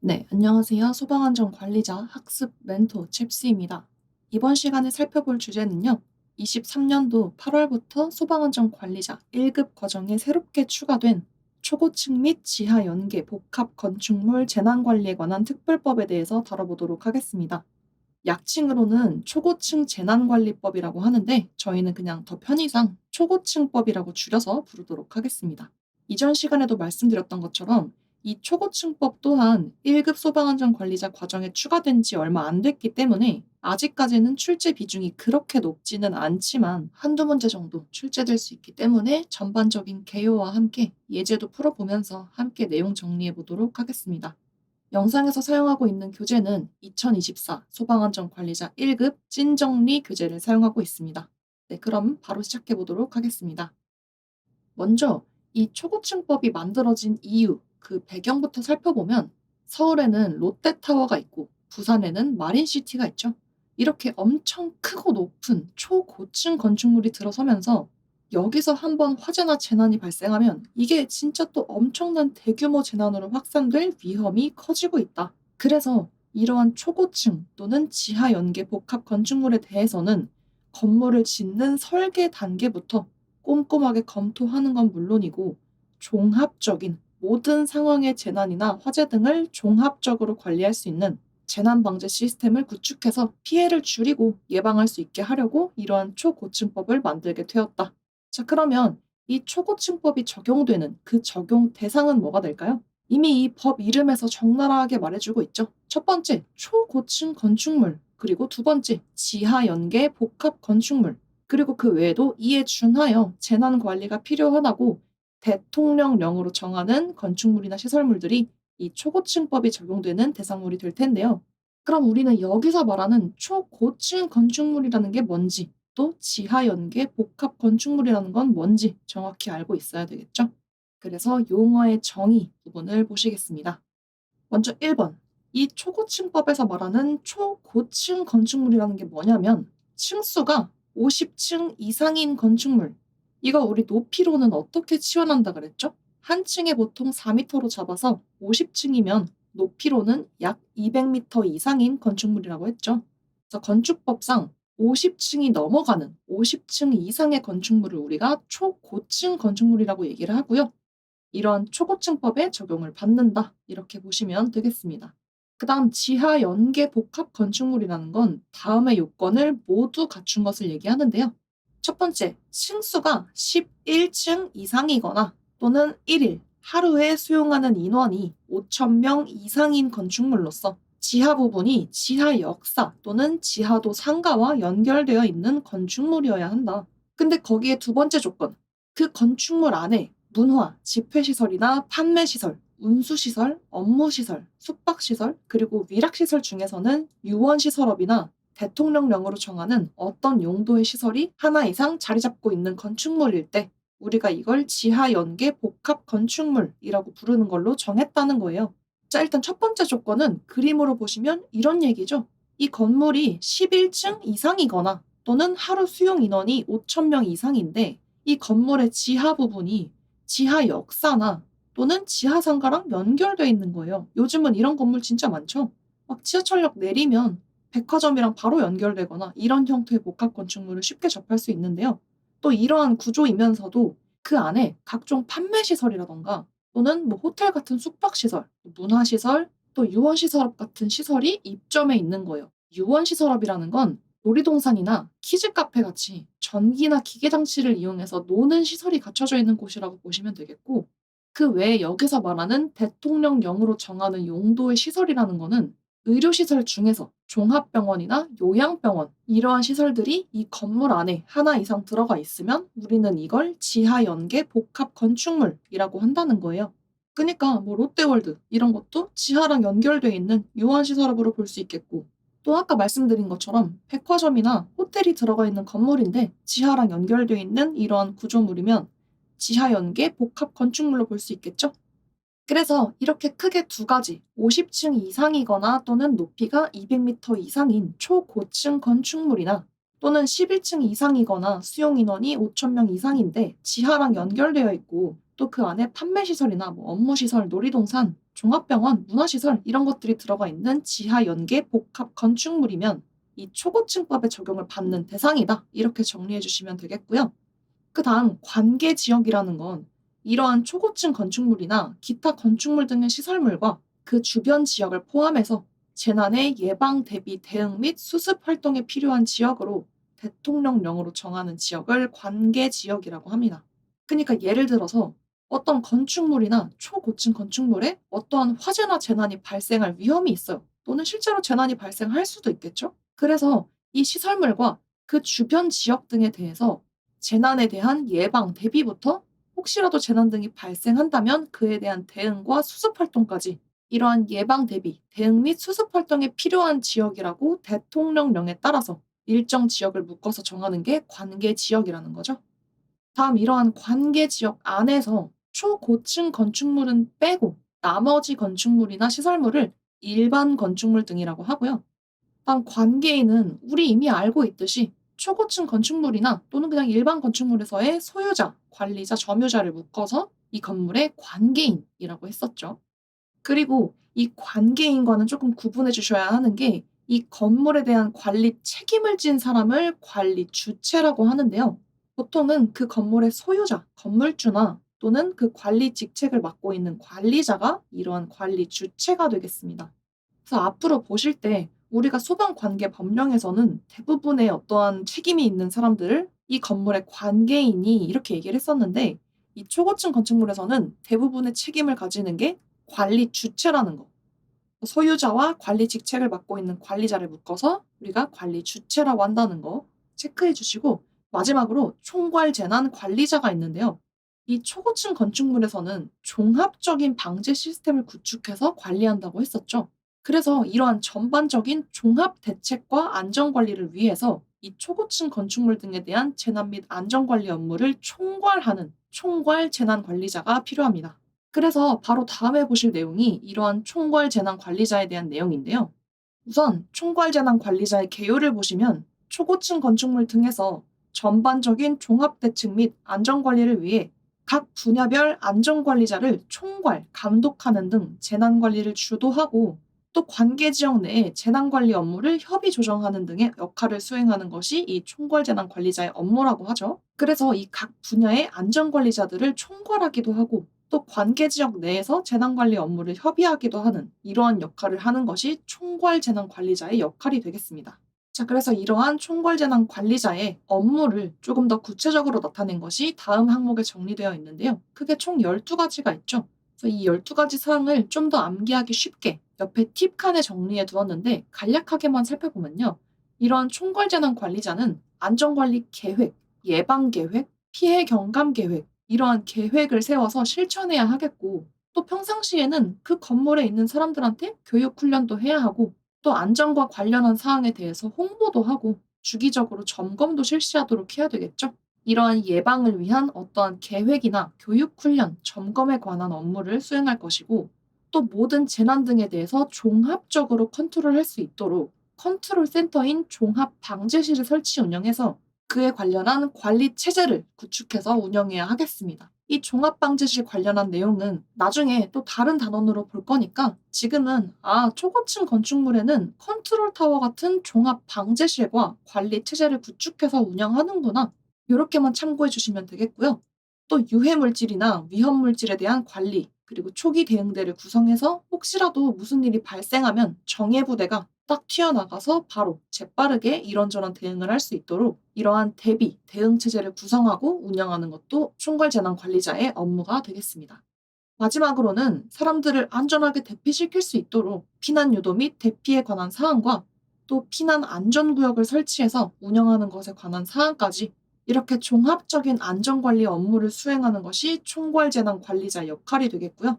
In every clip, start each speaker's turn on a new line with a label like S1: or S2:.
S1: 네, 안녕하세요. 소방안전관리자 학습 멘토 칩스입니다. 이번 시간에 살펴볼 주제는요. 23년도 8월부터 소방안전관리자 1급 과정에 새롭게 추가된 초고층 및 지하 연계 복합 건축물 재난관리에 관한 특별법에 대해서 다뤄보도록 하겠습니다. 약칭으로는 초고층 재난관리법이라고 하는데 저희는 그냥 더 편의상 초고층법이라고 줄여서 부르도록 하겠습니다. 이전 시간에도 말씀드렸던 것처럼 이 초고층법 또한 1급 소방안전관리자 과정에 추가된 지 얼마 안 됐기 때문에 아직까지는 출제 비중이 그렇게 높지는 않지만 한두 문제 정도 출제될 수 있기 때문에 전반적인 개요와 함께 예제도 풀어보면서 함께 내용 정리해 보도록 하겠습니다. 영상에서 사용하고 있는 교재는 2024 소방안전관리자 1급 찐정리 교재를 사용하고 있습니다. 네, 그럼 바로 시작해 보도록 하겠습니다. 먼저 이 초고층법이 만들어진 이유, 그 배경부터 살펴보면 서울에는 롯데타워가 있고 부산에는 마린시티가 있죠. 이렇게 엄청 크고 높은 초고층 건축물이 들어서면서 여기서 한번 화재나 재난이 발생하면 이게 진짜 또 엄청난 대규모 재난으로 확산될 위험이 커지고 있다. 그래서 이러한 초고층 또는 지하 연계 복합 건축물에 대해서는 건물을 짓는 설계 단계부터 꼼꼼하게 검토하는 건 물론이고 종합적인 모든 상황의 재난이나 화재 등을 종합적으로 관리할 수 있는 재난 방제 시스템을 구축해서 피해를 줄이고 예방할 수 있게 하려고 이러한 초고층법을 만들게 되었다. 자, 그러면 이 초고층법이 적용되는 그 적용 대상은 뭐가 될까요? 이미 이 법 이름에서 적나라하게 말해주고 있죠. 첫 번째, 초고층 건축물. 그리고 두 번째, 지하 연계 복합 건축물. 그리고 그 외에도 이에 준하여 재난 관리가 필요하다고 대통령령으로 정하는 건축물이나 시설물들이 이 초고층법이 적용되는 대상물이 될 텐데요. 그럼 우리는 여기서 말하는 초고층 건축물이라는 게 뭔지, 또 지하 연계 복합 건축물이라는 건 뭔지 정확히 알고 있어야 되겠죠? 그래서 용어의 정의 부분을 보시겠습니다. 먼저 1번. 이 초고층법에서 말하는 초고층 건축물이라는 게 뭐냐면 층수가 50층 이상인 건축물. 이거 우리 높이로는 어떻게 치환한다 그랬죠? 한 층에 보통 4m로 잡아서 50층이면 높이로는 약 200m 이상인 건축물이라고 했죠. 그래서 건축법상 50층이 넘어가는 50층 이상의 건축물을 우리가 초고층 건축물이라고 얘기를 하고요. 이러한 초고층법에 적용을 받는다. 이렇게 보시면 되겠습니다. 그다음 지하 연계 복합 건축물이라는 건 다음의 요건을 모두 갖춘 것을 얘기하는데요. 첫 번째, 층수가 11층 이상이거나 또는 1일, 하루에 수용하는 인원이 5,000명 이상인 건축물로서 지하 부분이 지하 역사 또는 지하도 상가와 연결되어 있는 건축물이어야 한다. 근데 거기에 두 번째 조건, 그 건축물 안에 문화, 집회시설이나 판매시설, 운수시설, 업무시설, 숙박시설, 그리고 위락시설 중에서는 유원시설업이나 대통령령으로 정하는 어떤 용도의 시설이 하나 이상 자리 잡고 있는 건축물일 때 우리가 이걸 지하 연계 복합 건축물이라고 부르는 걸로 정했다는 거예요. 자, 일단 첫 번째 조건은 그림으로 보시면 이런 얘기죠. 이 건물이 11층 이상이거나 또는 하루 수용 인원이 5,000명 이상인데 이 건물의 지하 부분이 지하 역사나 또는 지하 상가랑 연결돼 있는 거예요. 요즘은 이런 건물 진짜 많죠. 막 지하철역 내리면 백화점이랑 바로 연결되거나 이런 형태의 복합 건축물을 쉽게 접할 수 있는데요. 또 이러한 구조이면서도 그 안에 각종 판매 시설이라던가 또는 뭐 호텔 같은 숙박 시설, 문화 시설, 또 유원 시설업 같은 시설이 입점해 있는 거예요. 유원 시설업이라는 건 놀이동산이나 키즈 카페 같이 전기나 기계 장치를 이용해서 노는 시설이 갖춰져 있는 곳이라고 보시면 되겠고, 그 외에 여기서 말하는 대통령령으로 정하는 용도의 시설이라는 거는 의료시설 중에서 종합병원이나 요양병원 이러한 시설들이 이 건물 안에 하나 이상 들어가 있으면 우리는 이걸 지하 연계 복합 건축물이라고 한다는 거예요. 그니까 뭐 롯데월드 이런 것도 지하랑 연결돼 있는 유한시설업으로 볼 수 있겠고, 또 아까 말씀드린 것처럼 백화점이나 호텔이 들어가 있는 건물인데 지하랑 연결돼 있는 이러한 구조물이면 지하 연계 복합 건축물로 볼 수 있겠죠? 그래서 이렇게 크게 두 가지, 50층 이상이거나 또는 높이가 200m 이상인 초고층 건축물이나 또는 11층 이상이거나 수용 인원이 5,000명 이상인데 지하랑 연결되어 있고 또 그 안에 판매시설이나 뭐 업무시설, 놀이동산, 종합병원, 문화시설 이런 것들이 들어가 있는 지하 연계 복합 건축물이면 이 초고층법의 적용을 받는 대상이다. 이렇게 정리해 주시면 되겠고요. 그다음 관계 지역이라는 건 이러한 초고층 건축물이나 기타 건축물 등의 시설물과 그 주변 지역을 포함해서 재난의 예방, 대비, 대응 및 수습 활동에 필요한 지역으로 대통령령으로 정하는 지역을 관계 지역이라고 합니다. 그러니까 예를 들어서 어떤 건축물이나 초고층 건축물에 어떠한 화재나 재난이 발생할 위험이 있어요. 또는 실제로 재난이 발생할 수도 있겠죠. 그래서 이 시설물과 그 주변 지역 등에 대해서 재난에 대한 예방, 대비부터 혹시라도 재난 등이 발생한다면 그에 대한 대응과 수습 활동까지 이러한 예방, 대비, 대응 및 수습 활동에 필요한 지역이라고 대통령령에 따라서 일정 지역을 묶어서 정하는 게 관계 지역이라는 거죠. 다음 이러한 관계 지역 안에서 초고층 건축물은 빼고 나머지 건축물이나 시설물을 일반 건축물 등이라고 하고요. 다음 관계인은 우리 이미 알고 있듯이 초고층 건축물이나 또는 그냥 일반 건축물에서의 소유자, 관리자, 점유자를 묶어서 이 건물의 관계인이라고 했었죠. 그리고 이 관계인과는 조금 구분해 주셔야 하는 게 이 건물에 대한 관리 책임을 진 사람을 관리 주체라고 하는데요. 보통은 그 건물의 소유자, 건물주나 또는 그 관리 직책을 맡고 있는 관리자가 이러한 관리 주체가 되겠습니다. 그래서 앞으로 보실 때 우리가 소방관계 법령에서는 대부분의 어떠한 책임이 있는 사람들을 이 건물의 관계인이 이렇게 얘기를 했었는데 이 초고층 건축물에서는 대부분의 책임을 가지는 게 관리 주체라는 거. 소유자와 관리 직책을 맡고 있는 관리자를 묶어서 우리가 관리 주체라고 한다는 거 체크해 주시고 마지막으로 총괄 재난 관리자가 있는데요. 이 초고층 건축물에서는 종합적인 방제 시스템을 구축해서 관리한다고 했었죠. 그래서 이러한 전반적인 종합 대책과 안전 관리를 위해서 이 초고층 건축물 등에 대한 재난 및 안전 관리 업무를 총괄하는 총괄 재난 관리자가 필요합니다. 그래서 바로 다음에 보실 내용이 이러한 총괄 재난 관리자에 대한 내용인데요. 우선 총괄 재난 관리자의 개요를 보시면 초고층 건축물 등에서 전반적인 종합 대책 및 안전 관리를 위해 각 분야별 안전 관리자를 총괄, 감독하는 등 재난 관리를 주도하고 또 관계 지역 내에 재난 관리 업무를 협의 조정하는 등의 역할을 수행하는 것이 이 총괄 재난 관리자의 업무라고 하죠. 그래서 이 각 분야의 안전 관리자들을 총괄하기도 하고 또 관계 지역 내에서 재난 관리 업무를 협의하기도 하는 이러한 역할을 하는 것이 총괄 재난 관리자의 역할이 되겠습니다. 자, 그래서 이러한 총괄 재난 관리자의 업무를 조금 더 구체적으로 나타낸 것이 다음 항목에 정리되어 있는데요. 크게 총 12가지가 있죠. 그래서 이 12가지 사항을 좀 더 암기하기 쉽게 옆에 팁 칸에 정리해 두었는데 간략하게만 살펴보면요. 이런 총괄 재난 관리자는 안전관리 계획, 예방 계획, 피해 경감 계획, 이러한 계획을 세워서 실천해야 하겠고 또 평상시에는 그 건물에 있는 사람들한테 교육 훈련도 해야 하고 또 안전과 관련한 사항에 대해서 홍보도 하고 주기적으로 점검도 실시하도록 해야 되겠죠. 이러한 예방을 위한 어떠한 계획이나 교육 훈련, 점검에 관한 업무를 수행할 것이고 또 모든 재난 등에 대해서 종합적으로 컨트롤할 수 있도록 컨트롤 센터인 종합 방제실을 설치 운영해서 그에 관련한 관리 체제를 구축해서 운영해야 하겠습니다. 이 종합방제실 관련한 내용은 나중에 또 다른 단원으로 볼 거니까 지금은 초고층 건축물에는 컨트롤 타워 같은 종합방제실과 관리 체제를 구축해서 운영하는구나. 이렇게만 참고해 주시면 되겠고요. 또 유해 물질이나 위험 물질에 대한 관리, 그리고 초기 대응대를 구성해서 혹시라도 무슨 일이 발생하면 정예부대가 딱 튀어나가서 바로 재빠르게 이런저런 대응을 할 수 있도록 이러한 대비, 대응 체제를 구성하고 운영하는 것도 총괄재난관리자의 업무가 되겠습니다. 마지막으로는 사람들을 안전하게 대피시킬 수 있도록 피난 유도 및 대피에 관한 사항과 또 피난 안전구역을 설치해서 운영하는 것에 관한 사항까지 이렇게 종합적인 안전관리 업무를 수행하는 것이 총괄재난관리자 역할이 되겠고요.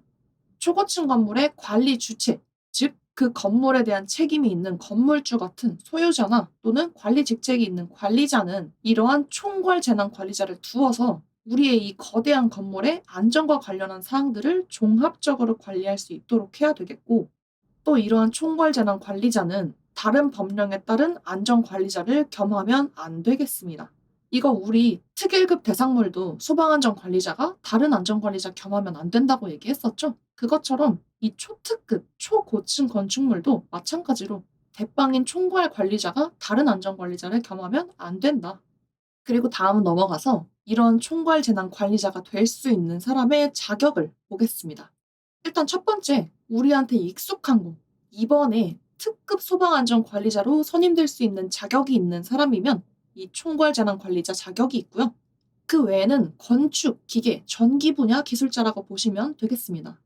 S1: 초고층 건물의 관리 주체, 즉 그 건물에 대한 책임이 있는 건물주 같은 소유자나 또는 관리 직책이 있는 관리자는 이러한 총괄 재난 관리자를 두어서 우리의 이 거대한 건물의 안전과 관련한 사항들을 종합적으로 관리할 수 있도록 해야 되겠고 또 이러한 총괄 재난 관리자는 다른 법령에 따른 안전 관리자를 겸하면 안 되겠습니다. 이거 우리 특일급 대상물도 소방안전 관리자가 다른 안전 관리자 겸하면 안 된다고 얘기했었죠. 그것처럼 이 초특급, 초고층 건축물도 마찬가지로 대빵인 총괄 관리자가 다른 안전관리자를 겸하면 안 된다. 그리고 다음 넘어가서 이런 총괄 재난 관리자가 될 수 있는 사람의 자격을 보겠습니다. 일단 첫 번째, 우리한테 익숙한 거. 이번에 특급 소방안전관리자로 선임될 수 있는 자격이 있는 사람이면 이 총괄 재난 관리자 자격이 있고요. 그 외에는 건축, 기계, 전기 분야 기술자라고 보시면 되겠습니다.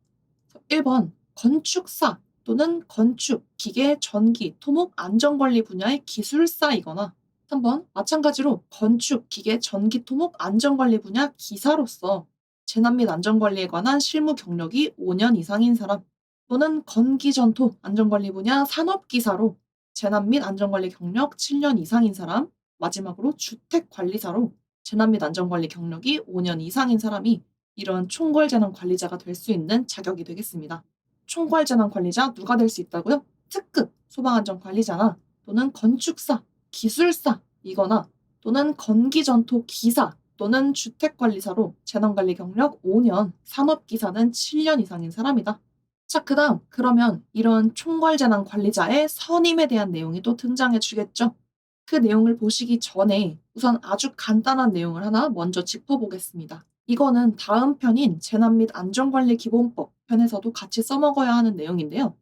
S1: 1번 건축사 또는 건축, 기계, 전기, 토목, 안전관리 분야의 기술사이거나 3번 마찬가지로 건축, 기계, 전기, 토목, 안전관리 분야 기사로서 재난 및 안전관리에 관한 실무 경력이 5년 이상인 사람 또는 건기전토 안전관리 분야 산업기사로 재난 및 안전관리 경력 7년 이상인 사람 마지막으로 주택관리사로 재난 및 안전관리 경력이 5년 이상인 사람이 이런 총괄재난관리자가 될 수 있는 자격이 되겠습니다. 총괄재난관리자 누가 될 수 있다고요? 특급 소방안전관리자나 또는 건축사, 기술사이거나 또는 건기전토 기사 또는 주택관리사로 재난관리 경력 5년, 산업기사는 7년 이상인 사람이다. 자, 그다음 그러면 이런 총괄재난관리자의 선임에 대한 내용이 또 등장해 주겠죠. 그 내용을 보시기 전에 우선 아주 간단한 내용을 하나 먼저 짚어보겠습니다. 이거는 다음 편인 재난 및 안전관리 기본법 편에서도 같이 써먹어야 하는 내용인데요.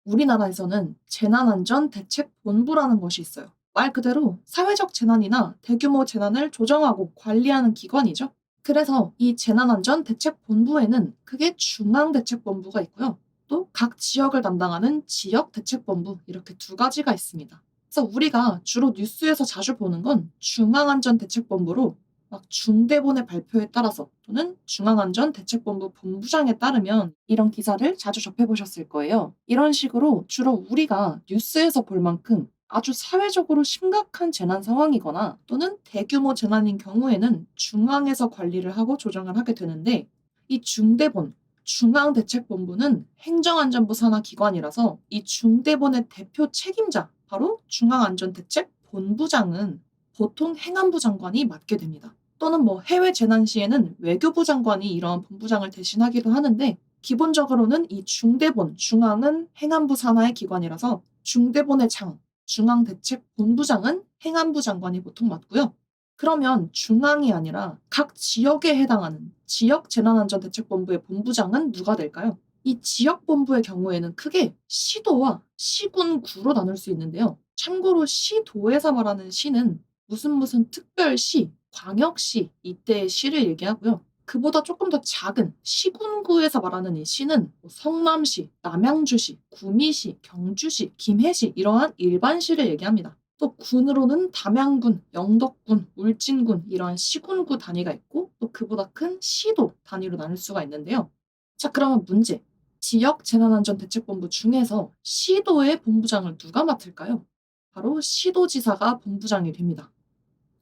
S1: 우리나라에서는 재난안전대책본부라는 것이 있어요. 말 그대로 사회적 재난이나 대규모 재난을 조정하고 관리하는 기관이죠. 그래서 이 재난안전대책본부에는 크게 중앙대책본부가 있고요. 또 각 지역을 담당하는 지역대책본부 이렇게 두 가지가 있습니다. 그래서 우리가 주로 뉴스에서 자주 보는 건 중앙안전대책본부로 막 중대본의 발표에 따라서 또는 중앙안전대책본부 본부장에 따르면 이런 기사를 자주 접해보셨을 거예요. 이런 식으로 주로 우리가 뉴스에서 볼 만큼 아주 사회적으로 심각한 재난 상황이거나 또는 대규모 재난인 경우에는 중앙에서 관리를 하고 조정을 하게 되는데 이 중대본, 중앙대책본부는 행정안전부 산하 기관이라서 이 중대본의 대표 책임자, 바로 중앙안전대책본부장은 보통 행안부 장관이 맡게 됩니다. 또는 뭐 해외 재난 시에는 외교부 장관이 이런 본부장을 대신하기도 하는데 기본적으로는 이 중대본, 중앙은 행안부 산하의 기관이라서 중대본의 장, 중앙대책본부장은 행안부 장관이 보통 맡고요. 그러면 중앙이 아니라 각 지역에 해당하는 지역재난안전대책본부의 본부장은 누가 될까요? 이 지역본부의 경우에는 크게 시도와 시군구로 나눌 수 있는데요. 참고로 시도에서 말하는 시는 무슨 특별시, 광역시 이때의 시를 얘기하고요. 그보다 조금 더 작은 시군구에서 말하는 이 시는 뭐 성남시, 남양주시, 구미시, 경주시, 김해시 이러한 일반시를 얘기합니다. 또 군으로는 담양군, 영덕군, 울진군 이러한 시군구 단위가 있고 또 그보다 큰 시도 단위로 나눌 수가 있는데요. 자, 그러면 문제. 지역 재난안전대책본부 중에서 시도의 본부장을 누가 맡을까요? 바로 시도지사가 본부장이 됩니다.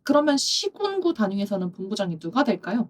S1: 그러면 시군구 단위에서는 본부장이 누가 될까요?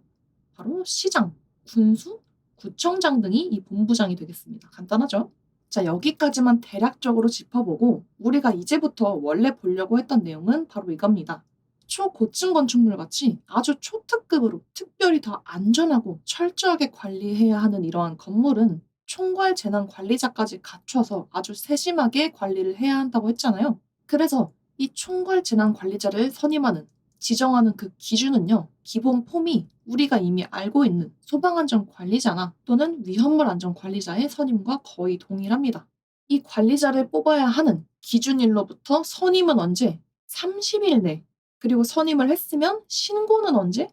S1: 바로 시장, 군수, 구청장 등이 이 본부장이 되겠습니다. 간단하죠? 자, 여기까지만 대략적으로 짚어보고 우리가 이제부터 원래 보려고 했던 내용은 바로 이겁니다. 초고층 건축물 같이 아주 초특급으로 특별히 더 안전하고 철저하게 관리해야 하는 이러한 건물은 총괄 재난 관리자까지 갖춰서 아주 세심하게 관리를 해야 한다고 했잖아요. 그래서 이 총괄 재난 관리자를 선임하는 지정하는 그 기준은요. 기본 폼이 우리가 이미 알고 있는 소방안전관리자나 또는 위험물안전관리자의 선임과 거의 동일합니다. 이 관리자를 뽑아야 하는 기준일로부터 선임은 언제? 30일 내. 그리고 선임을 했으면 신고는 언제?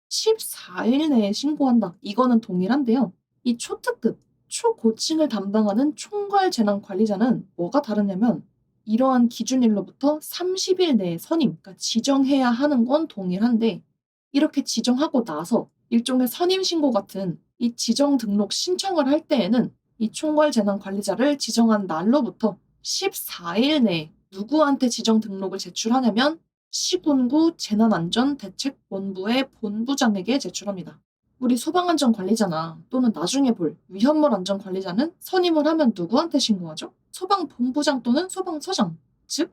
S1: 14일 내에 신고한다. 이거는 동일한데요. 이 초특급, 초고층을 담당하는 총괄재난관리자는 뭐가 다르냐면 이러한 기준일로부터 30일 내에 선임, 그러니까 지정해야 하는 건 동일한데 이렇게 지정하고 나서 일종의 선임 신고 같은 이 지정 등록 신청을 할 때에는 이 총괄재난관리자를 지정한 날로부터 14일 내에 누구한테 지정 등록을 제출하냐면 시군구 재난안전대책본부의 본부장에게 제출합니다. 우리 소방안전관리자나 또는 나중에 볼 위험물안전관리자는 선임을 하면 누구한테 신고하죠? 소방본부장 또는 소방서장, 즉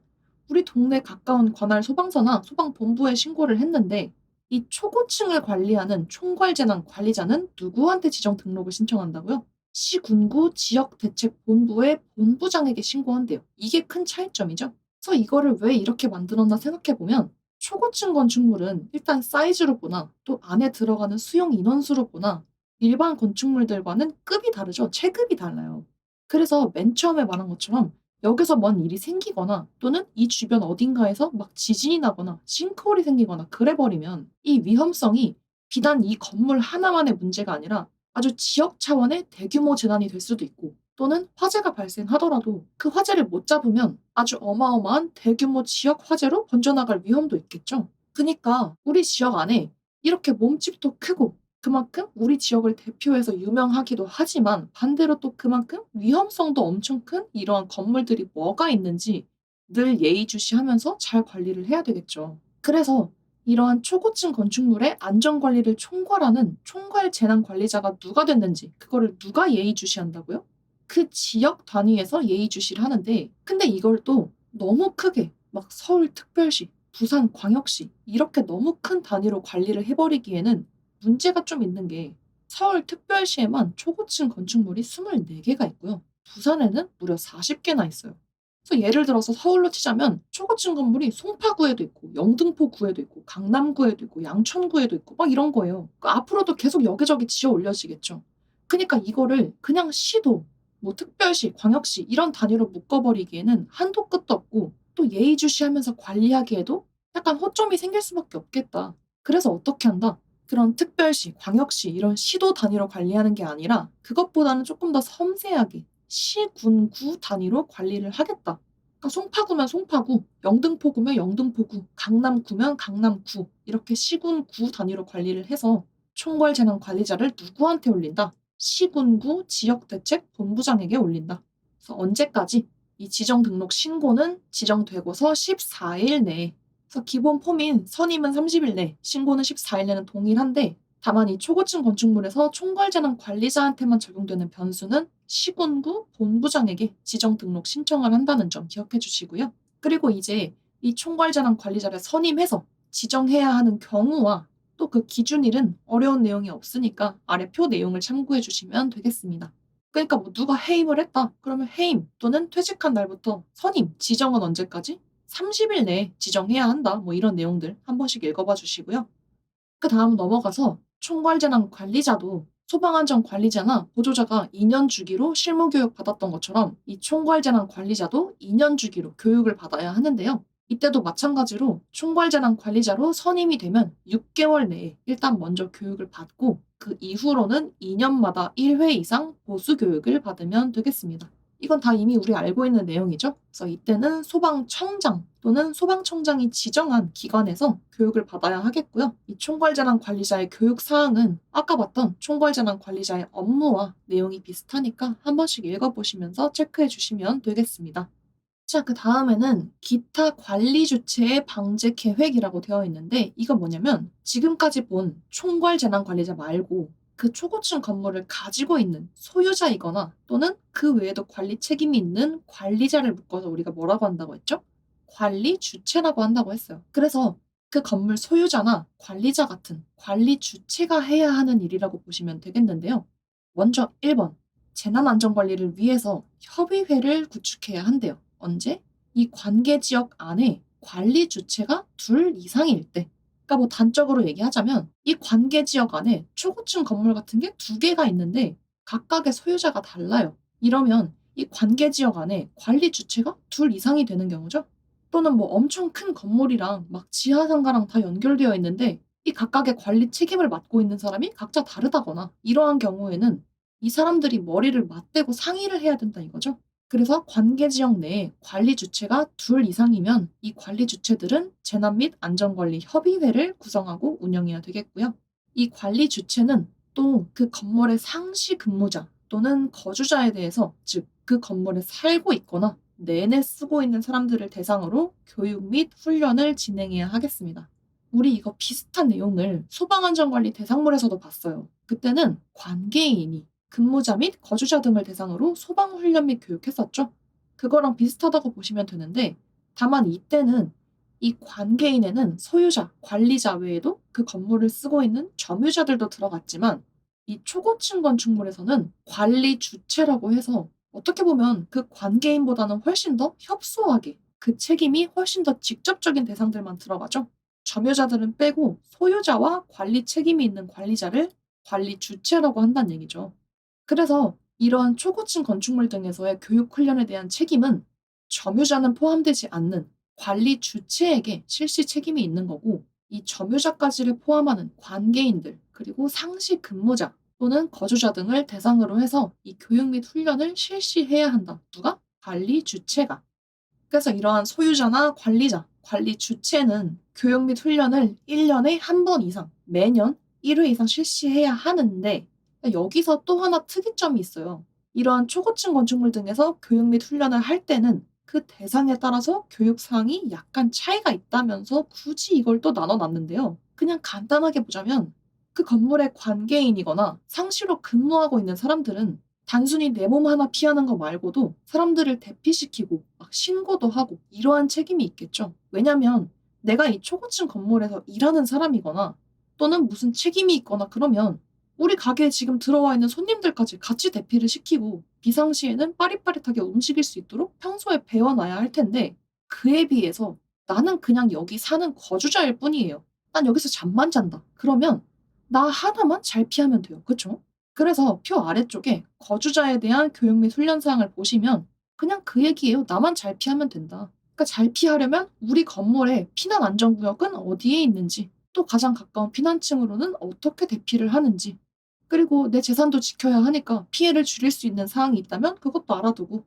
S1: 우리 동네 가까운 관할 소방서나 소방본부에 신고를 했는데 이 초고층을 관리하는 총괄재난관리자는 누구한테 지정 등록을 신청한다고요? 시군구 지역대책본부의 본부장에게 신고한대요. 이게 큰 차이점이죠. 그래서 이거를 왜 이렇게 만들었나 생각해 보면 초고층 건축물은 일단 사이즈로 보나 또 안에 들어가는 수용 인원수로 보나 일반 건축물들과는 급이 다르죠. 체급이 달라요. 그래서 맨 처음에 말한 것처럼 여기서 뭔 일이 생기거나 또는 이 주변 어딘가에서 막 지진이 나거나 싱크홀이 생기거나 그래 버리면 이 위험성이 비단 이 건물 하나만의 문제가 아니라 아주 지역 차원의 대규모 재난이 될 수도 있고 또는 화재가 발생하더라도 그 화재를 못 잡으면 아주 어마어마한 대규모 지역 화재로 번져나갈 위험도 있겠죠. 그니까 우리 지역 안에 이렇게 몸집도 크고 그만큼 우리 지역을 대표해서 유명하기도 하지만 반대로 또 그만큼 위험성도 엄청 큰 이러한 건물들이 뭐가 있는지 늘 예의주시하면서 잘 관리를 해야 되겠죠. 그래서 이러한 초고층 건축물의 안전 관리를 총괄하는 총괄 재난 관리자가 누가 됐는지 그거를 누가 예의주시한다고요? 그 지역 단위에서 예의주시를 하는데 근데 이걸 또 너무 크게 막 서울특별시, 부산광역시 이렇게 너무 큰 단위로 관리를 해 버리기에는 문제가 좀 있는 게 서울특별시에만 초고층 건축물이 24개가 있고요. 부산에는 무려 40개나 있어요. 그래서 예를 들어서 서울로 치자면 초고층 건물이 송파구에도 있고 영등포구에도 있고 강남구에도 있고 양천구에도 있고 막 이런 거예요. 앞으로도 계속 여기저기 지어 올려지겠죠. 그니까 이거를 그냥 시도, 뭐 특별시, 광역시 이런 단위로 묶어 버리기에는 한도 끝도 없고 또 예의주시하면서 관리하기에도 약간 허점이 생길 수밖에 없겠다. 그래서 어떻게 한다? 그런 특별시, 광역시 이런 시도 단위로 관리하는 게 아니라 그것보다는 조금 더 섬세하게 시, 군, 구 단위로 관리를 하겠다. 그러니까 송파구면 송파구, 영등포구면 영등포구, 강남구면 강남구 이렇게 시군, 구 단위로 관리를 해서 총괄 재난 관리자를 누구한테 올린다? 시군구 지역대책본부장에게 올린다. 그래서 언제까지? 이 지정 등록 신고는 지정되고서 14일 내에 그래서 기본 폼인 선임은 30일 내, 신고는 14일 내는 동일한데 다만 이 초고층 건축물에서 총괄재난 관리자한테만 적용되는 변수는 시군구 본부장에게 지정 등록 신청을 한다는 점 기억해 주시고요. 그리고 이제 이 총괄재난 관리자를 선임해서 지정해야 하는 경우와 또 그 기준일은 어려운 내용이 없으니까 아래 표 내용을 참고해 주시면 되겠습니다. 그러니까 뭐 누가 해임을 했다. 그러면 해임 또는 퇴직한 날부터 선임, 지정은 언제까지? 30일 내에 지정해야 한다. 뭐 이런 내용들 한 번씩 읽어봐 주시고요. 그다음 넘어가서 총괄재난 관리자도 소방안전 관리자나 보조자가 2년 주기로 실무 교육 받았던 것처럼 이 총괄재난 관리자도 2년 주기로 교육을 받아야 하는데요. 이때도 마찬가지로 총괄재난 관리자로 선임이 되면 6개월 내에 일단 먼저 교육을 받고 그 이후로는 2년마다 1회 이상 보수 교육을 받으면 되겠습니다. 이건 다 이미 우리 알고 있는 내용이죠. 그래서 이때는 소방청장 또는 소방청장이 지정한 기관에서 교육을 받아야 하겠고요. 이 총괄재난 관리자의 교육 사항은 아까 봤던 총괄재난 관리자의 업무와 내용이 비슷하니까 한 번씩 읽어보시면서 체크해 주시면 되겠습니다. 자, 그 다음에는 기타 관리 주체의 방제 계획이라고 되어 있는데 이건 뭐냐면 지금까지 본 총괄 재난 관리자 말고 그 초고층 건물을 가지고 있는 소유자이거나 또는 그 외에도 관리 책임이 있는 관리자를 묶어서 우리가 뭐라고 한다고 했죠? 관리 주체라고 한다고 했어요. 그래서 그 건물 소유자나 관리자 같은 관리 주체가 해야 하는 일이라고 보시면 되겠는데요. 먼저 1번, 재난안전관리를 위해서 협의회를 구축해야 한대요. 언제? 이 관계 지역 안에 관리 주체가 둘 이상일 때. 그러니까 뭐 단적으로 얘기하자면 이 관계 지역 안에 초고층 건물 같은 게 두 개가 있는데 각각의 소유자가 달라요. 이러면 이 관계 지역 안에 관리 주체가 둘 이상이 되는 경우죠. 또는 뭐 엄청 큰 건물이랑 막 지하 상가랑 다 연결되어 있는데 이 각각의 관리 책임을 맡고 있는 사람이 각자 다르다거나 이러한 경우에는 이 사람들이 머리를 맞대고 상의를 해야 된다 이거죠. 그래서 관계 지역 내에 관리 주체가 둘 이상이면 이 관리 주체들은 재난 및 안전관리 협의회를 구성하고 운영해야 되겠고요. 이 관리 주체는 또 그 건물의 상시 근무자 또는 거주자에 대해서 즉 그 건물에 살고 있거나 내내 쓰고 있는 사람들을 대상으로 교육 및 훈련을 진행해야 하겠습니다. 우리 이거 비슷한 내용을 소방안전관리 대상물에서도 봤어요. 그때는 관계인이 근무자 및 거주자 등을 대상으로 소방훈련 및 교육했었죠. 그거랑 비슷하다고 보시면 되는데 다만 이때는 이 관계인에는 소유자, 관리자 외에도 그 건물을 쓰고 있는 점유자들도 들어갔지만 이 초고층 건축물에서는 관리 주체라고 해서 어떻게 보면 그 관계인보다는 훨씬 더 협소하게 그 책임이 훨씬 더 직접적인 대상들만 들어가죠. 점유자들은 빼고 소유자와 관리 책임이 있는 관리자를 관리 주체라고 한다는 얘기죠. 그래서 이러한 초고층 건축물 등에서의 교육 훈련에 대한 책임은 점유자는 포함되지 않는 관리 주체에게 실시 책임이 있는 거고, 이 점유자까지를 포함하는 관계인들, 그리고 상시 근무자 또는 거주자 등을 대상으로 해서 이 교육 및 훈련을 실시해야 한다. 누가? 관리 주체가. 그래서 이러한 소유자나 관리자, 관리 주체는 교육 및 훈련을 1년에 한 번 이상, 매년 1회 이상 실시해야 하는데, 여기서 또 하나 특이점이 있어요. 이러한 초고층 건축물 등에서 교육 및 훈련을 할 때는 그 대상에 따라서 교육 사항이 약간 차이가 있다면서 굳이 이걸 또 나눠 놨는데요. 그냥 간단하게 보자면 그 건물의 관계인이거나 상시로 근무하고 있는 사람들은 단순히 내 몸 하나 피하는 거 말고도 사람들을 대피시키고 막 신고도 하고 이러한 책임이 있겠죠. 왜냐면 내가 이 초고층 건물에서 일하는 사람이거나 또는 무슨 책임이 있거나 그러면 우리 가게에 지금 들어와 있는 손님들까지 같이 대피를 시키고 비상시에는 빠릿빠릿하게 움직일 수 있도록 평소에 배워놔야 할 텐데, 그에 비해서 나는 그냥 여기 사는 거주자일 뿐이에요. 난 여기서 잠만 잔다. 그러면 나 하나만 잘 피하면 돼요. 그쵸? 그래서 표 아래쪽에 거주자에 대한 교육 및 훈련 사항을 보시면 그냥 그 얘기예요. 나만 잘 피하면 된다. 그러니까 잘 피하려면 우리 건물의 피난 안전 구역은 어디에 있는지, 또 가장 가까운 피난층으로는 어떻게 대피를 하는지, 그리고 내 재산도 지켜야 하니까 피해를 줄일 수 있는 사항이 있다면 그것도 알아두고,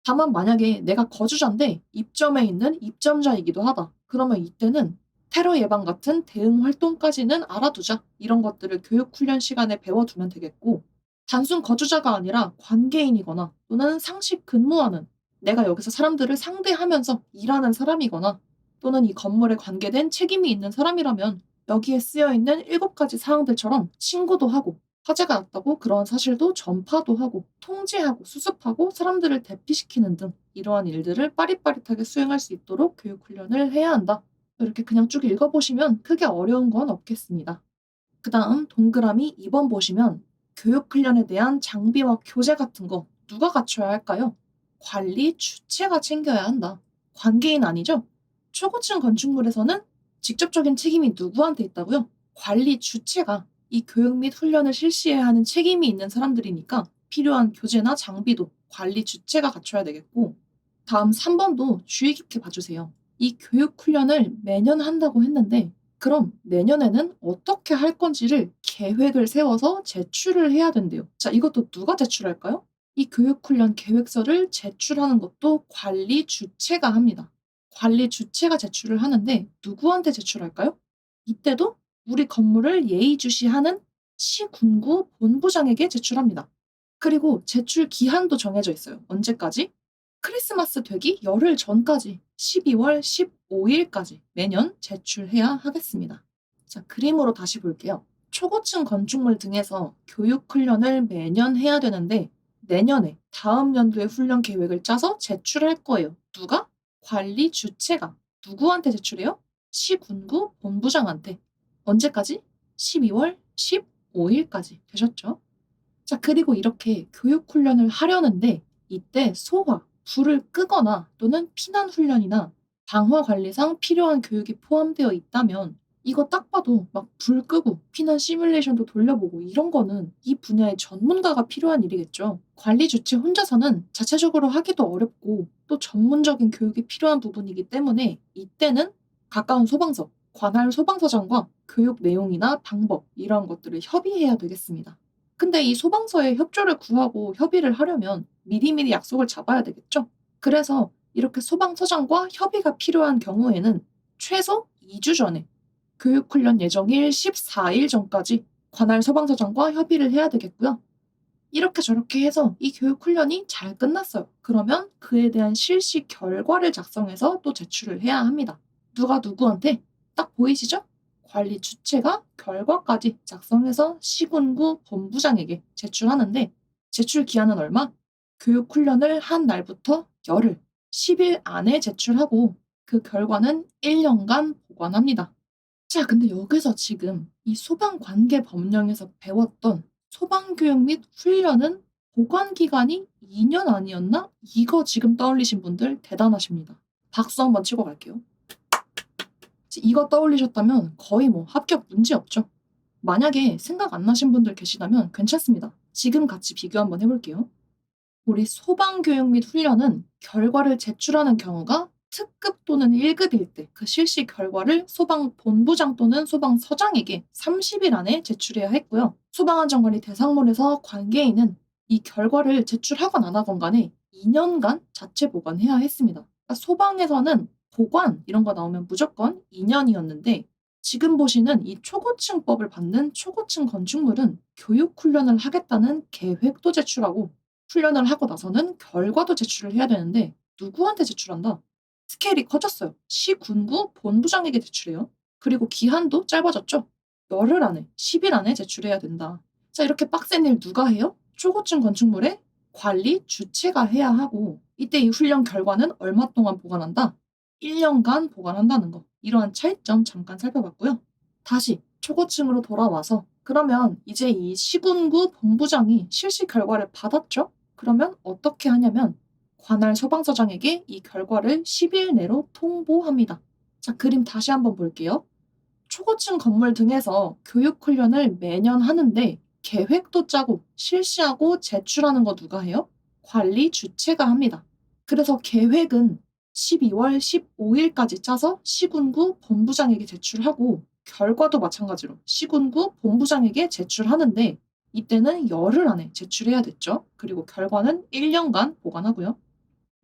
S1: 다만 만약에 내가 거주자인데 입점에 있는 입점자이기도 하다. 그러면 이때는 테러 예방 같은 대응 활동까지는 알아두자. 이런 것들을 교육 훈련 시간에 배워두면 되겠고, 단순 거주자가 아니라 관계인이거나 또는 상시 근무하는, 내가 여기서 사람들을 상대하면서 일하는 사람이거나 또는 이 건물에 관계된 책임이 있는 사람이라면 여기에 쓰여 있는 7가지 사항들처럼 신고도 하고, 화재가 났다고 그러한 사실도 전파도 하고 통제하고 수습하고 사람들을 대피시키는 등 이러한 일들을 빠릿빠릿하게 수행할 수 있도록 교육 훈련을 해야 한다. 이렇게 그냥 쭉 읽어보시면 크게 어려운 건 없겠습니다. 그다음 동그라미 2번 보시면 교육 훈련에 대한 장비와 교재 같은 거 누가 갖춰야 할까요? 관리 주체가 챙겨야 한다. 관계인 아니죠? 초고층 건축물에서는 직접적인 책임이 누구한테 있다고요? 관리 주체가 이 교육 및 훈련을 실시해야 하는 책임이 있는 사람들이니까 필요한 교재나 장비도 관리 주체가 갖춰야 되겠고, 다음 3번도 주의 깊게 봐주세요. 이 교육 훈련을 매년 한다고 했는데 그럼 내년에는 어떻게 할 건지를 계획을 세워서 제출을 해야 된대요. 자, 이것도 누가 제출할까요? 이 교육 훈련 계획서를 제출하는 것도 관리 주체가 합니다. 관리 주체가 제출을 하는데 누구한테 제출할까요? 이때도 우리 건물을 예의주시하는 시군구 본부장에게 제출합니다. 그리고 제출 기한도 정해져 있어요. 언제까지? 크리스마스 되기 열흘 전까지 12월 15일까지 매년 제출해야 하겠습니다. 자, 그림으로 다시 볼게요. 초고층 건축물 등에서 교육 훈련을 매년 해야 되는데 내년에 다음 연도의 훈련 계획을 짜서 제출할 거예요. 누가? 관리 주체가. 누구한테 제출해요? 시군구 본부장한테. 언제까지? 12월 15일까지. 되셨죠? 자, 그리고 이렇게 교육 훈련을 하려는데 이때 소화, 불을 끄거나 또는 피난 훈련이나 방화 관리상 필요한 교육이 포함되어 있다면 이거 딱 봐도 막 불 끄고 피난 시뮬레이션도 돌려보고 이런 거는 이 분야의 전문가가 필요한 일이겠죠. 관리 주체 혼자서는 자체적으로 하기도 어렵고 또 전문적인 교육이 필요한 부분이기 때문에 이때는 가까운 소방서, 관할 소방서장과 교육 내용이나 방법 이런 것들을 협의해야 되겠습니다. 근데 이 소방서에 협조를 구하고 협의를 하려면 미리미리 약속을 잡아야 되겠죠? 그래서 이렇게 소방서장과 협의가 필요한 경우에는 최소 2주 전에 교육훈련 예정일 14일 전까지 관할 소방서장과 협의를 해야 되겠고요. 이렇게 저렇게 해서 이 교육훈련이 잘 끝났어요. 그러면 그에 대한 실시 결과를 작성해서 또 제출을 해야 합니다. 누가 누구한테? 딱 보이시죠? 관리 주체가 결과까지 작성해서 시군구 본부장에게 제출하는데 제출 기한은 얼마? 교육훈련을 한 날부터 열흘, 10일 안에 제출하고 그 결과는 1년간 보관합니다. 자, 근데 여기서 지금 이 소방관계법령에서 배웠던 소방교육 및 훈련은 보관 기간이 2년 아니었나? 이거 지금 떠올리신 분들 대단하십니다. 박수 한번 치고 갈게요. 이거 떠올리셨다면 거의 뭐 합격 문제 없죠. 만약에 생각 안 나신 분들 계시다면 괜찮습니다. 지금 같이 비교 한번 해볼게요. 우리 소방교육 및 훈련은 결과를 제출하는 경우가 특급 또는 1급일 때 그 실시 결과를 소방본부장 또는 소방서장에게 30일 안에 제출해야 했고요. 소방안전관리 대상물에서 관계인은 이 결과를 제출하건 안 하건 간에 2년간 자체 보관해야 했습니다. 그러니까 소방에서는 보관 이런 거 나오면 무조건 2년이었는데 지금 보시는 이 초고층법을 받는 초고층 건축물은 교육 훈련을 하겠다는 계획도 제출하고 훈련을 하고 나서는 결과도 제출을 해야 되는데 누구한테 제출한다? 스케일이 커졌어요. 시군구 본부장에게 제출해요. 그리고 기한도 짧아졌죠. 열흘 안에, 10일 안에 제출해야 된다. 자, 이렇게 빡센 일 누가 해요? 초고층 건축물의 관리 주체가 해야 하고 이때 이 훈련 결과는 얼마 동안 보관한다? 1년간 보관한다는 거. 이러한 차이점 잠깐 살펴봤고요. 다시 초고층으로 돌아와서 그러면 이제 이 시군구 본부장이 실시 결과를 받았죠? 그러면 어떻게 하냐면 관할 소방서장에게 이 결과를 10일 내로 통보합니다. 자, 그림 다시 한번 볼게요. 초고층 건물 등에서 교육훈련을 매년 하는데 계획도 짜고 실시하고 제출하는 거 누가 해요? 관리 주체가 합니다. 그래서 계획은 12월 15일까지 짜서 시군구 본부장에게 제출하고 결과도 마찬가지로 시군구 본부장에게 제출하는데 이때는 열흘 안에 제출해야 됐죠. 그리고 결과는 1년간 보관하고요.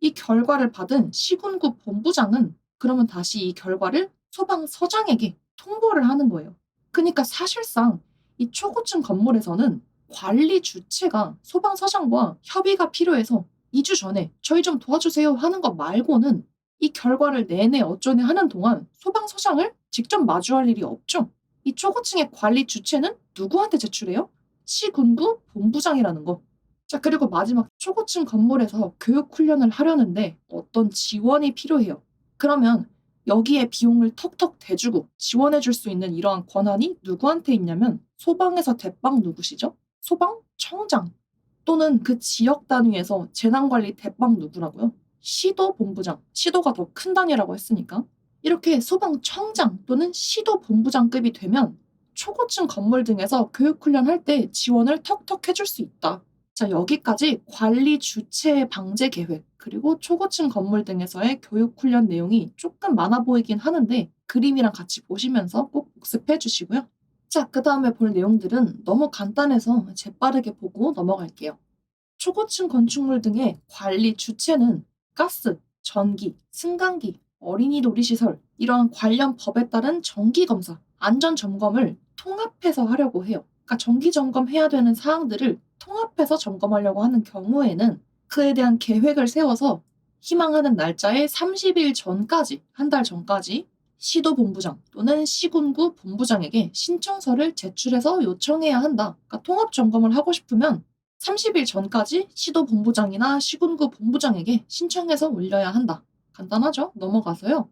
S1: 이 결과를 받은 시군구 본부장은 그러면 다시 이 결과를 소방서장에게 통보를 하는 거예요. 그러니까 사실상 이 초고층 건물에서는 관리 주체가 소방서장과 협의가 필요해서 2주 전에 저희 좀 도와주세요 하는 것 말고는 이 결과를 내내 어쩌네 하는 동안 소방서장을 직접 마주할 일이 없죠. 이 초고층의 관리 주체는 누구한테 제출해요? 시군구 본부장이라는 거. 자, 그리고 마지막 초고층 건물에서 교육 훈련을 하려는데 어떤 지원이 필요해요. 그러면 여기에 비용을 턱턱 대주고 지원해 줄 수 있는 이러한 권한이 누구한테 있냐면 소방에서 대빵 누구시죠? 소방청장 또는 그 지역 단위에서 재난관리 대빵 누구라고요? 시도 본부장. 시도가 더 큰 단위라고 했으니까. 이렇게 소방청장 또는 시도 본부장급이 되면 초고층 건물 등에서 교육 훈련할 때 지원을 턱턱 해줄 수 있다. 자, 여기까지 관리 주체의 방제 계획, 그리고 초고층 건물 등에서의 교육 훈련 내용이 조금 많아 보이긴 하는데 그림이랑 같이 보시면서 꼭 복습해 주시고요. 자, 그 다음에 볼 내용들은 너무 간단해서 재빠르게 보고 넘어갈게요. 초고층 건축물 등의 관리 주체는 가스, 전기, 승강기, 어린이 놀이시설 이러한 관련 법에 따른 정기검사, 안전점검을 통합해서 하려고 해요. 그러니까 정기점검해야 되는 사항들을 통합해서 점검하려고 하는 경우에는 그에 대한 계획을 세워서 희망하는 날짜의 30일 전까지, 한 달 전까지 시도본부장 또는 시군구 본부장에게 신청서를 제출해서 요청해야 한다. 그러니까 통합점검을 하고 싶으면 30일 전까지 시도본부장이나 시군구 본부장에게 신청해서 올려야 한다. 간단하죠? 넘어가서요.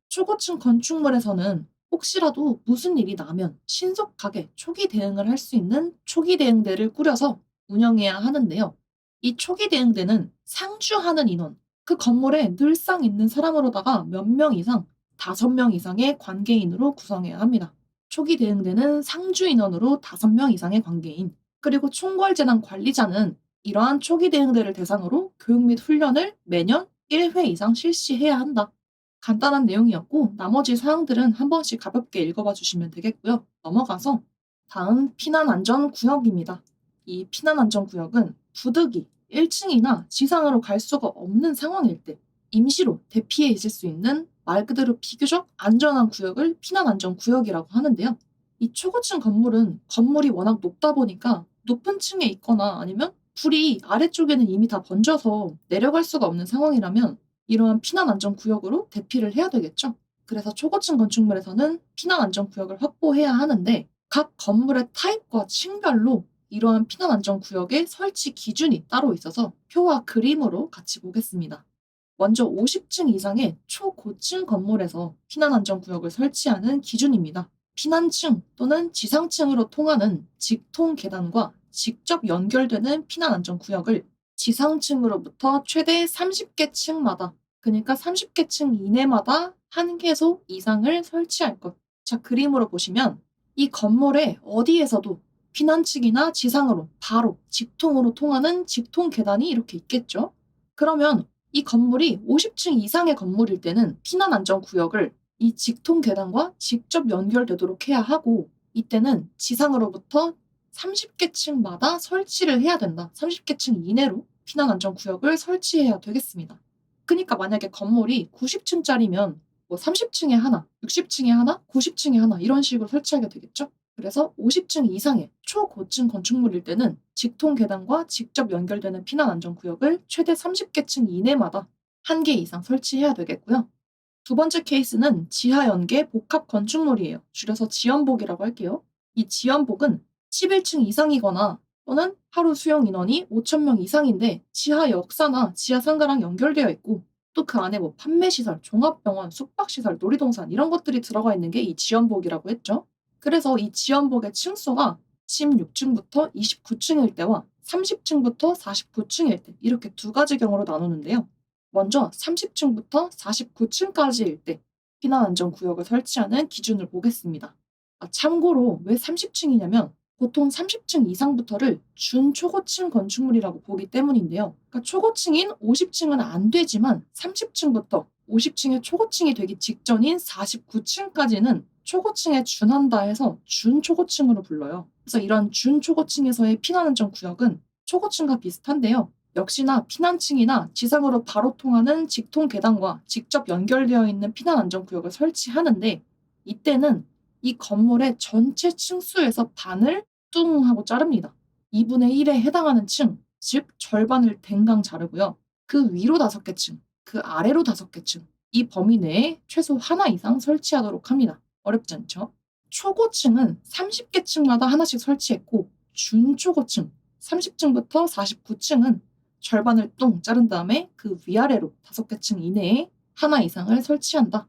S1: 초고층 건축물에서는 혹시라도 무슨 일이 나면 신속하게 초기 대응을 할 수 있는 초기 대응대를 꾸려서 운영해야 하는데요. 이 초기 대응대는 상주하는 인원, 그 건물에 늘상 있는 사람으로다가 몇 명 이상, 5명 이상의 관계인으로 구성해야 합니다. 초기 대응대는 상주 인원으로 5명 이상의 관계인, 그리고 총괄재난관리자는 이러한 초기 대응대를 대상으로 교육 및 훈련을 매년 1회 이상 실시해야 한다. 간단한 내용이었고 나머지 사항들은 한 번씩 가볍게 읽어봐 주시면 되겠고요. 넘어가서 다음 피난안전구역입니다. 이 피난안전구역은 부득이 1층이나 지상으로 갈 수가 없는 상황일 때 임시로 대피해 있을 수 있는 말 그대로 비교적 안전한 구역을 피난안전구역이라고 하는데요. 이 초고층 건물은 건물이 워낙 높다 보니까 높은 층에 있거나 아니면 불이 아래쪽에는 이미 다 번져서 내려갈 수가 없는 상황이라면 이러한 피난안전구역으로 대피를 해야 되겠죠. 그래서 초고층 건축물에서는 피난안전구역을 확보해야 하는데 각 건물의 타입과 층별로 이러한 피난안전구역의 설치 기준이 따로 있어서 표와 그림으로 같이 보겠습니다. 먼저 50층 이상의 초고층 건물에서 피난안전구역을 설치하는 기준입니다. 피난층 또는 지상층으로 통하는 직통 계단과 직접 연결되는 피난안전구역을 지상층으로부터 최대 30개 층마다, 그러니까 30개 층 이내마다 한 개소 이상을 설치할 것. 자, 그림으로 보시면 이 건물의 어디에서도 피난층이나 지상으로 바로 직통으로 통하는 직통 계단이 이렇게 있겠죠. 그러면 이 건물이 50층 이상의 건물일 때는 피난안전구역을 이 직통 계단과 직접 연결되도록 해야 하고, 이때는 지상으로부터 30개 층마다 설치를 해야 된다. 30개 층 이내로 피난안전구역을 설치해야 되겠습니다. 그러니까 만약에 건물이 90층짜리면 뭐 30층에 하나, 60층에 하나, 90층에 하나 이런 식으로 설치하게 되겠죠. 그래서 50층 이상의 초고층 건축물일 때는 직통 계단과 직접 연결되는 피난안전구역을 최대 30개 층 이내마다 한 개 이상 설치해야 되겠고요. 두 번째 케이스는 지하 연계 복합 건축물이에요. 줄여서 지연복이라고 할게요. 이 지연복은 11층 이상이거나 또는 하루 수용 인원이 5,000명 이상인데 지하 역사나 지하 상가랑 연결되어 있고, 또 그 안에 뭐 판매시설, 종합병원, 숙박시설, 놀이동산 이런 것들이 들어가 있는 게 이 지연복이라고 했죠. 그래서 이 지연복의 층수가 16층부터 29층일 때와 30층부터 49층일 때 이렇게 두 가지 경우로 나누는데요. 먼저 30층부터 49층까지일 때 피난안전구역을 설치하는 기준을 보겠습니다. 참고로 왜 30층이냐면 보통 30층 이상부터를 준초고층 건축물이라고 보기 때문인데요. 그러니까 초고층인 50층은 안 되지만 30층부터 50층의 초고층이 되기 직전인 49층까지는 초고층에 준한다 해서 준초고층으로 불러요. 그래서 이런 준초고층에서의 피난안전구역은 초고층과 비슷한데요. 역시나 피난층이나 지상으로 바로 통하는 직통 계단과 직접 연결되어 있는 피난안전구역을 설치하는데, 이때는 이 건물의 전체 층수에서 반을 뚱 하고 자릅니다. 2분의 1에 해당하는 층, 즉 절반을 댕강 자르고요. 그 위로 5개 층, 그 아래로 5개 층, 이 범위 내에 최소 하나 이상 설치하도록 합니다. 어렵지 않죠? 초고층은 30개 층마다 하나씩 설치했고, 준초고층 30층부터 49층은 절반을 뚱 자른 다음에 그 위아래로 5개 층 이내에 하나 이상을 설치한다.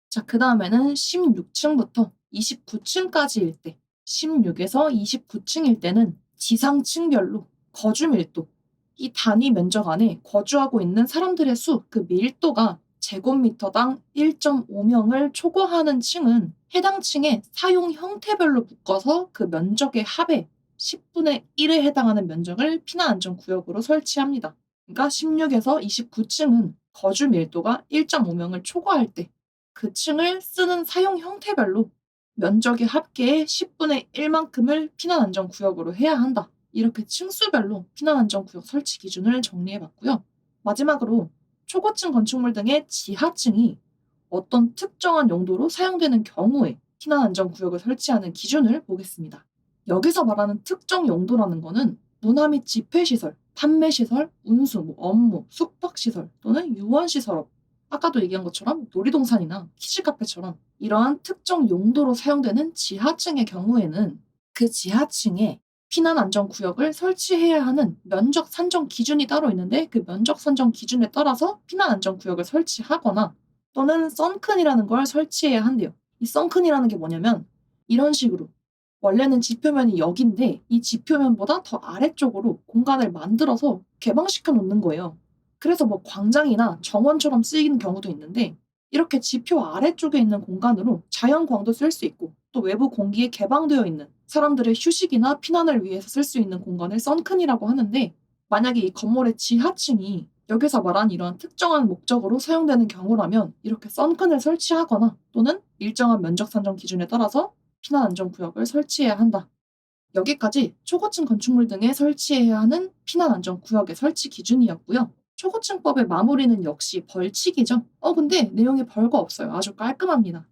S1: 자, 그 다음에는 16층부터 29층까지일 때, 16에서 29층일 때는 지상층별로 거주 밀도, 이 단위 면적 안에 거주하고 있는 사람들의 수, 그 밀도가 제곱미터당 1.5명을 초과하는 층은 해당 층의 사용 형태별로 묶어서 그 면적의 합의 10분의 1에 해당하는 면적을 피난안전구역으로 설치합니다. 그러니까 16에서 29층은 거주 밀도가 1.5명을 초과할 때 그 층을 쓰는 사용 형태별로 면적의 합계의 10분의 1만큼을 피난안전구역으로 해야 한다. 이렇게 층수별로 피난안전구역 설치 기준을 정리해봤고요. 마지막으로 초고층 건축물 등의 지하층이 어떤 특정한 용도로 사용되는 경우에 피난안전구역을 설치하는 기준을 보겠습니다. 여기서 말하는 특정 용도라는 거는 문화 및 집회시설, 판매시설, 운수, 업무, 숙박시설 또는 유원시설업, 아까도 얘기한 것처럼 놀이동산이나 키즈카페처럼 이러한 특정 용도로 사용되는 지하층의 경우에는 그 지하층에 피난안전구역을 설치해야 하는 면적 산정 기준이 따로 있는데, 그 면적 산정 기준에 따라서 피난안전구역을 설치하거나 또는 썬큰이라는 걸 설치해야 한대요. 이 썬큰이라는 게 뭐냐면 이런 식으로 원래는 지표면이 여기인데 이 지표면보다 더 아래쪽으로 공간을 만들어서 개방시켜 놓는 거예요. 그래서 뭐 광장이나 정원처럼 쓰이는 경우도 있는데, 이렇게 지표 아래쪽에 있는 공간으로 자연광도 쓸 수 있고 또 외부 공기에 개방되어 있는 사람들의 휴식이나 피난을 위해서 쓸 수 있는 공간을 썬큰이라고 하는데, 만약에 이 건물의 지하층이 여기서 말한 이러한 특정한 목적으로 사용되는 경우라면 이렇게 썬큰을 설치하거나 또는 일정한 면적 산정 기준에 따라서 피난안전구역을 설치해야 한다. 여기까지 초고층 건축물 등에 설치해야 하는 피난안전구역의 설치 기준이었고요. 초고층법의 마무리는 역시 벌칙이죠. 근데 내용이 별거 없어요. 아주 깔끔합니다.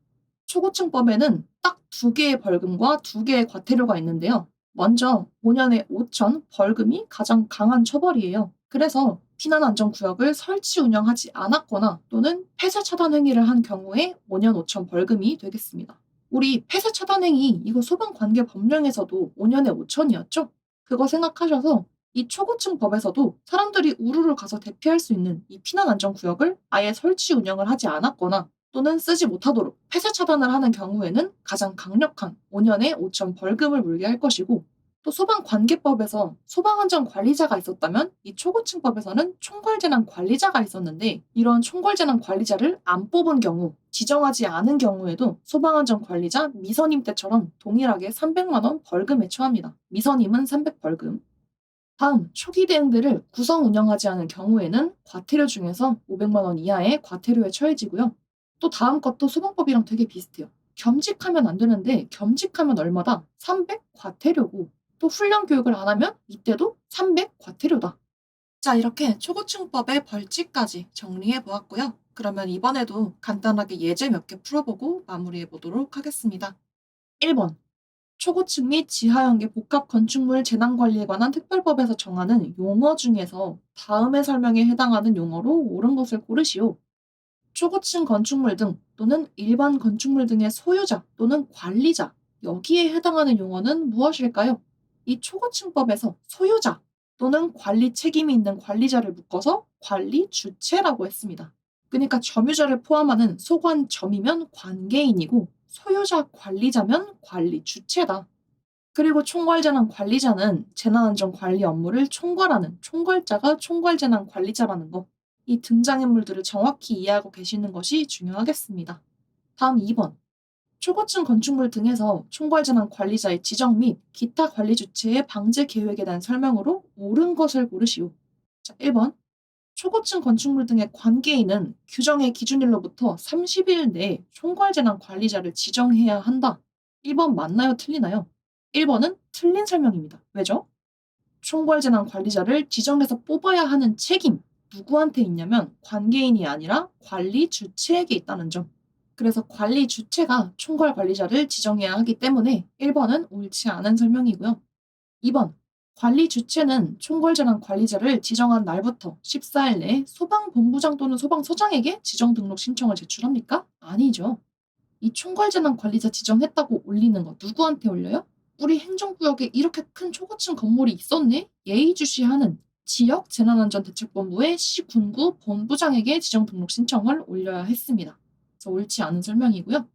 S1: 초고층법에는 딱 두 개의 벌금과 두 개의 과태료가 있는데요. 먼저 5년에 5천 벌금이 가장 강한 처벌이에요. 그래서 피난안전구역을 설치 운영하지 않았거나 또는 폐쇄 차단 행위를 한 경우에 5년 5천 벌금이 되겠습니다. 우리 폐쇄 차단 행위 이거 소방관계 법령에서도 5년에 5천이었죠? 그거 생각하셔서 이 초고층 법에서도 사람들이 우르르 가서 대피할 수 있는 이 피난안전구역을 아예 설치 운영을 하지 않았거나 또는 쓰지 못하도록 폐쇄 차단을 하는 경우에는 가장 강력한 5년에 5천 벌금을 물게 할 것이고, 또 소방관계법에서 소방안전관리자가 있었다면 이 초고층법에서는 총괄재난관리자가 있었는데 이런 총괄재난관리자를 안 뽑은 경우, 지정하지 않은 경우에도 소방안전관리자 미선임 때처럼 동일하게 300만 원 벌금에 처합니다. 미선임은 300 벌금. 다음, 초기 대응들을 구성 운영하지 않은 경우에는 과태료 중에서 500만 원 이하의 과태료에 처해지고요. 또 다음 것도 소방법이랑 되게 비슷해요. 겸직하면 안 되는데 겸직하면 얼마다? 300 과태료고 또 훈련 교육을 안 하면 이때도 300 과태료다. 자, 이렇게 초고층법의 벌칙까지 정리해 보았고요. 그러면 이번에도 간단하게 예제 몇 개 풀어보고 마무리해 보도록 하겠습니다. 1번. 초고층 및 지하연계 복합 건축물 재난관리에 관한 특별법에서 정하는 용어 중에서 다음의 설명에 해당하는 용어로 옳은 것을 고르시오. 초고층 건축물 등 또는 일반 건축물 등의 소유자 또는 관리자, 여기에 해당하는 용어는 무엇일까요? 이 초고층법에서 소유자 또는 관리 책임이 있는 관리자를 묶어서 관리 주체라고 했습니다. 그러니까 점유자를 포함하는 소관점이면 관계인이고 소유자 관리자면 관리 주체다. 그리고 총괄재난관리자는 재난안전관리 업무를 총괄하는 총괄자가 총괄재난관리자라는 거. 이 등장인물들을 정확히 이해하고 계시는 것이 중요하겠습니다. 다음 2번. 초고층 건축물 등에서 총괄재난관리자의 지정 및 기타 관리 주체의 방제 계획에 대한 설명으로 옳은 것을 고르시오. 자, 1번. 초고층 건축물 등의 관계인은 규정의 기준일로부터 30일 내에 총괄재난관리자를 지정해야 한다. 1번 맞나요? 틀리나요? 1번은 틀린 설명입니다. 왜죠? 총괄재난관리자를 지정해서 뽑아야 하는 책임, 누구한테 있냐면 관계인이 아니라 관리 주체에게 있다는 점. 그래서 관리 주체가 총괄관리자를 지정해야 하기 때문에 1번은 옳지 않은 설명이고요. 2번. 관리 주체는 총괄재난관리자를 지정한 날부터 14일 내에 소방본부장 또는 소방서장에게 지정 등록 신청을 제출합니까? 아니죠. 이 총괄재난관리자 지정했다고 올리는 거 누구한테 올려요? 우리 행정구역에 이렇게 큰 초고층 건물이 있었네? 예의주시하는 지역재난안전대책본부의 시군구 본부장에게 지정 등록 신청을 올려야 했습니다. 그래서 옳지 않은 설명이고요.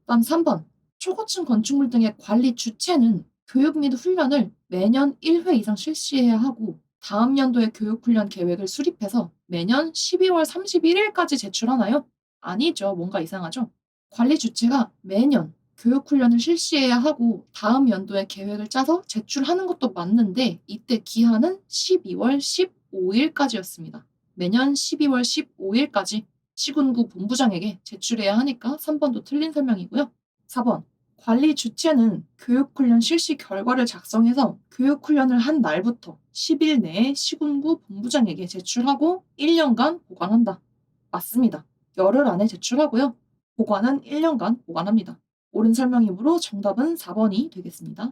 S1: 다음 3번. 초고층 건축물 등의 관리 주체는 교육 및 훈련을 매년 1회 이상 실시해야 하고 다음 연도의 교육훈련 계획을 수립해서 매년 12월 31일까지 제출하나요? 아니죠. 뭔가 이상하죠? 관리 주체가 매년 교육훈련을 실시해야 하고 다음 연도에 계획을 짜서 제출하는 것도 맞는데 이때 기한은 12월 15일까지였습니다. 매년 12월 15일까지 시군구 본부장에게 제출해야 하니까 3번도 틀린 설명이고요. 4번. 관리 주체는 교육훈련 실시 결과를 작성해서 교육훈련을 한 날부터 10일 내에 시군구 본부장에게 제출하고 1년간 보관한다. 맞습니다. 열흘 안에 제출하고요. 보관은 1년간 보관합니다. 옳은 설명이므로 정답은 4번이 되겠습니다.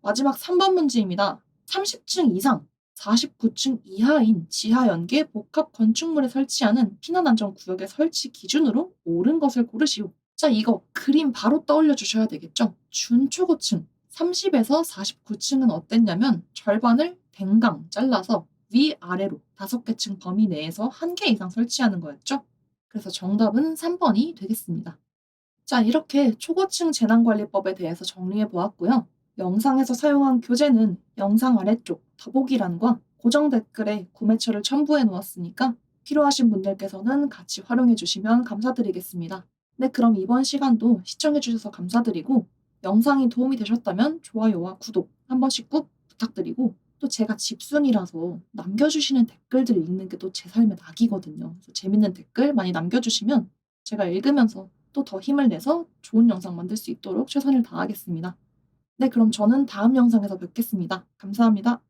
S1: 마지막 3번 문제입니다. 30층 이상, 49층 이하인 지하연계 복합 건축물에 설치하는 피난안전구역의 설치 기준으로 옳은 것을 고르시오. 자, 이거 그림 바로 떠올려 주셔야 되겠죠? 준초고층 30에서 49층은 어땠냐면 절반을 댕강 잘라서 위아래로 5개 층 범위 내에서 1개 이상 설치하는 거였죠? 그래서 정답은 3번이 되겠습니다. 자, 이렇게 초고층 재난관리법에 대해서 정리해 보았고요. 영상에서 사용한 교재는 영상 아래쪽 더보기란과 고정 댓글에 구매처를 첨부해 놓았으니까 필요하신 분들께서는 같이 활용해 주시면 감사드리겠습니다. 네, 그럼 이번 시간도 시청해 주셔서 감사드리고 영상이 도움이 되셨다면 좋아요와 구독 한 번씩 꾹 부탁드리고 또 제가 집순이라서 남겨주시는 댓글들 읽는 게 또 제 삶의 낙이거든요. 그래서 재밌는 댓글 많이 남겨주시면 제가 읽으면서 또 더 힘을 내서 좋은 영상 만들 수 있도록 최선을 다하겠습니다. 네, 그럼 저는 다음 영상에서 뵙겠습니다. 감사합니다.